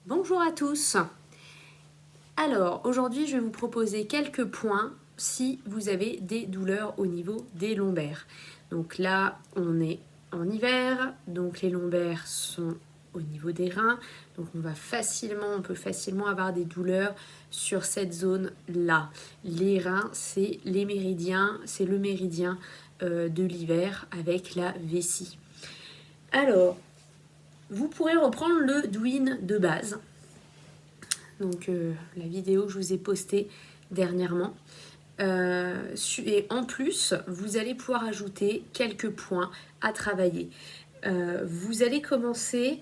Bonjour à tous. Alors, aujourd'hui, je vais vous proposer quelques points si vous avez des douleurs au niveau des lombaires. Donc là, on est en hiver, donc les lombaires sont au niveau des reins. Donc on peut facilement avoir des douleurs sur cette zone-là. Les reins, c'est les méridiens, c'est le méridien de l'hiver avec la vessie. Alors, vous pourrez reprendre le Douyin de base. Donc la vidéo que je vous ai postée dernièrement. Et en plus, vous allez pouvoir ajouter quelques points à travailler. Vous allez commencer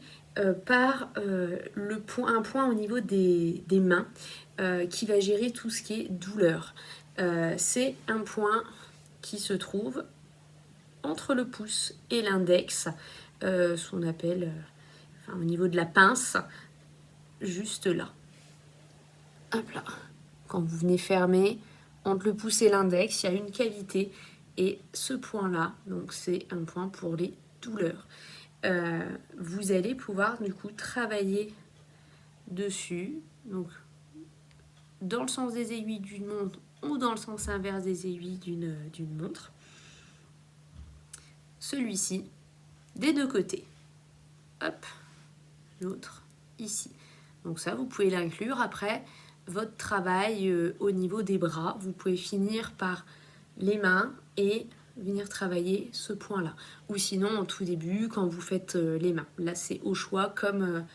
par un point au niveau des mains qui va gérer tout ce qui est douleur. C'est un point qui se trouve entre le pouce et l'index, ce qu'on appelle au niveau de la pince, juste là. Hop là. Quand vous venez fermer, entre le pouce et l'index, il y a une cavité. Et ce point-là, donc c'est un point pour les douleurs. Vous allez pouvoir du coup travailler dessus. Donc, dans le sens des aiguilles d'une montre ou dans le sens inverse des aiguilles d'une montre. Celui-ci, des deux côtés. Hop, l'autre ici. Donc ça, vous pouvez l'inclure après votre travail au niveau des bras. Vous pouvez finir par les mains et venir travailler ce point-là. Ou sinon, en tout début, quand vous faites les mains. Là, c'est au choix comme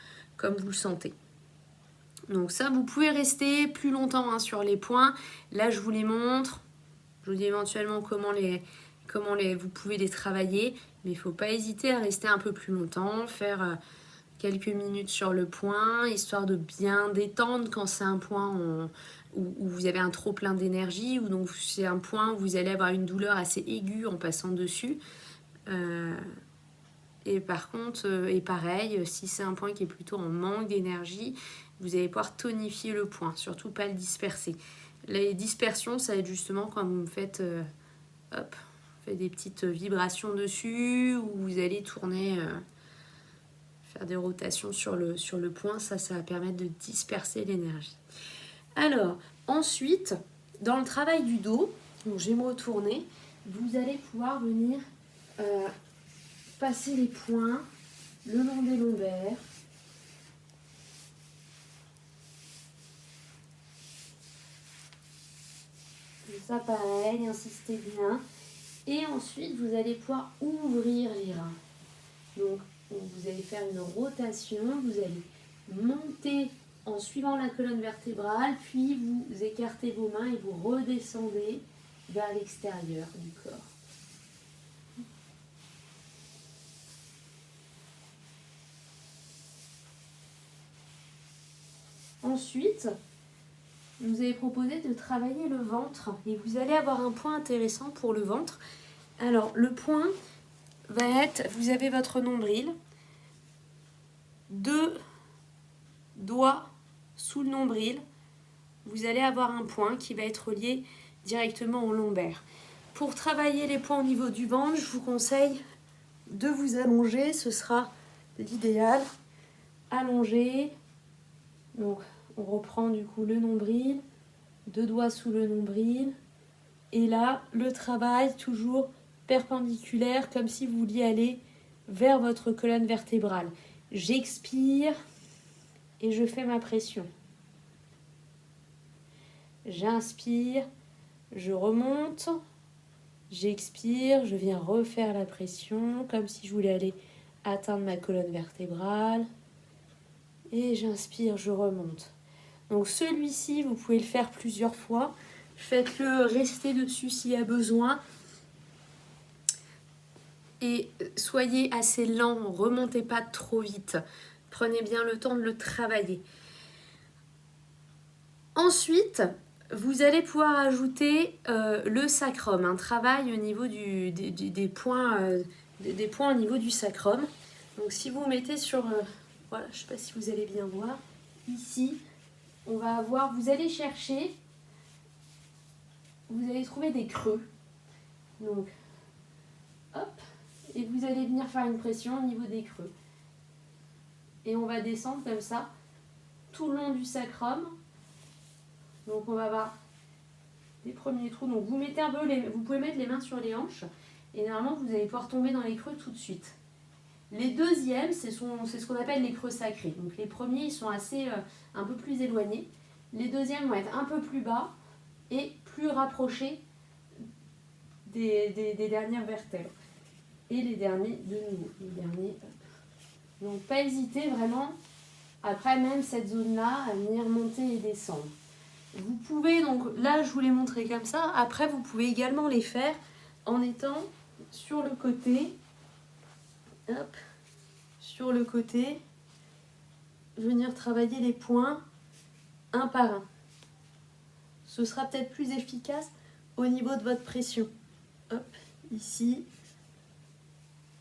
vous le sentez. Donc ça, vous pouvez rester plus longtemps sur les points. Là, je vous les montre. Je vous dis éventuellement comment vous pouvez les travailler. Mais il ne faut pas hésiter à rester un peu plus longtemps, faire quelques minutes sur le point, histoire de bien détendre quand c'est un point où vous avez un trop plein d'énergie, ou donc c'est un point où vous allez avoir une douleur assez aiguë en passant dessus. Et par contre, et pareil, si c'est un point qui est plutôt en manque d'énergie, vous allez pouvoir tonifier le point, surtout pas le disperser. Les dispersions, ça va être justement quand vous faites des petites vibrations dessus, ou vous allez tourner... faire des rotations sur le point, ça va permettre de disperser l'énergie. Alors, ensuite, dans le travail du dos, donc je vais me retourner, vous allez pouvoir venir passer les poings le long des lombaires. Ça, pareil, insistez bien. Et ensuite, vous allez pouvoir ouvrir les reins. Donc, vous allez faire une rotation, vous allez monter en suivant la colonne vertébrale, puis vous écartez vos mains et vous redescendez vers l'extérieur du corps. Ensuite, je vous ai proposé de travailler le ventre et vous allez avoir un point intéressant pour le ventre. Alors, le point va être, vous avez votre nombril, 2 doigts sous le nombril, vous allez avoir un point qui va être lié directement au lombaire. Pour travailler les points au niveau du ventre, je vous conseille de vous allonger, ce sera l'idéal. Allonger, donc on reprend du coup le nombril, 2 doigts sous le nombril, et là le travail toujours perpendiculaire comme si vous vouliez aller vers votre colonne vertébrale. J'expire et je fais ma pression. J'inspire, je remonte, j'expire, je viens refaire la pression comme si je voulais aller atteindre ma colonne vertébrale. Et j'inspire, je remonte. Donc celui-ci, vous pouvez le faire plusieurs fois. Faites-le rester dessus s'il y a besoin. Et soyez assez lent, remontez pas trop vite. Prenez bien le temps de le travailler. Ensuite, vous allez pouvoir ajouter le sacrum, un travail au niveau des points au niveau du sacrum. Donc si vous mettez sur, voilà, je ne sais pas si vous allez bien voir, ici, on va avoir, vous allez chercher, vous allez trouver des creux. Donc, hop, et vous allez venir faire une pression au niveau des creux. Et on va descendre comme ça tout le long du sacrum. Donc on va avoir les premiers trous. Donc vous mettez un peu vous pouvez mettre les mains sur les hanches et normalement vous allez pouvoir tomber dans les creux tout de suite. Les deuxièmes, c'est ce qu'on appelle les creux sacrés. Donc les premiers, ils sont assez un peu plus éloignés. Les deuxièmes vont être un peu plus bas et plus rapprochés des dernières vertèbres. Et les derniers, de nouveau. Les derniers. Donc pas hésiter vraiment, après même cette zone-là, à venir monter et descendre. Vous pouvez, donc là je vous l'ai montré comme ça, après vous pouvez également les faire en étant sur le côté, hop, sur le côté, venir travailler les points un par un. Ce sera peut-être plus efficace au niveau de votre pression. Hop, ici,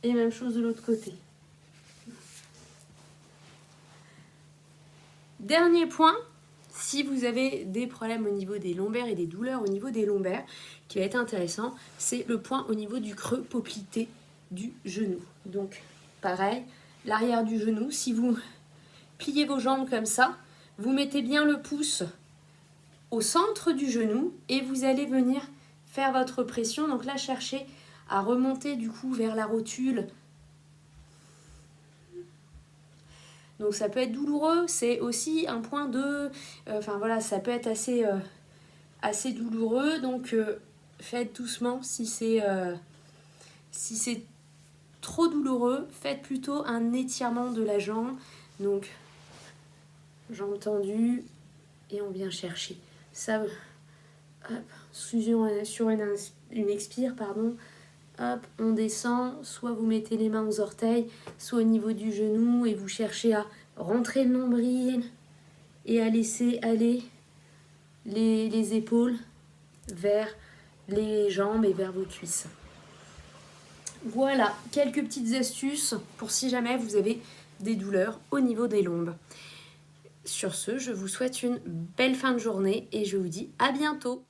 et même chose de l'autre côté. Dernier point, si vous avez des problèmes au niveau des lombaires et des douleurs au niveau des lombaires, qui va être intéressant, c'est le point au niveau du creux poplité du genou. Donc, pareil, l'arrière du genou, si vous pliez vos jambes comme ça, vous mettez bien le pouce au centre du genou et vous allez venir faire votre pression. Donc là, cherchez à remonter du coup vers la rotule. Donc ça peut être douloureux, c'est aussi un point de... Enfin voilà, ça peut être assez douloureux, donc faites doucement. Si c'est trop douloureux, faites plutôt un étirement de la jambe. Donc, jambe tendue, et on vient chercher. Ça, hop, sur une expire, pardon. Hop, on descend, soit vous mettez les mains aux orteils, soit au niveau du genou et vous cherchez à rentrer le nombril et à laisser aller les épaules vers les jambes et vers vos cuisses. Voilà, quelques petites astuces pour si jamais vous avez des douleurs au niveau des lombes. Sur ce, je vous souhaite une belle fin de journée et je vous dis à bientôt.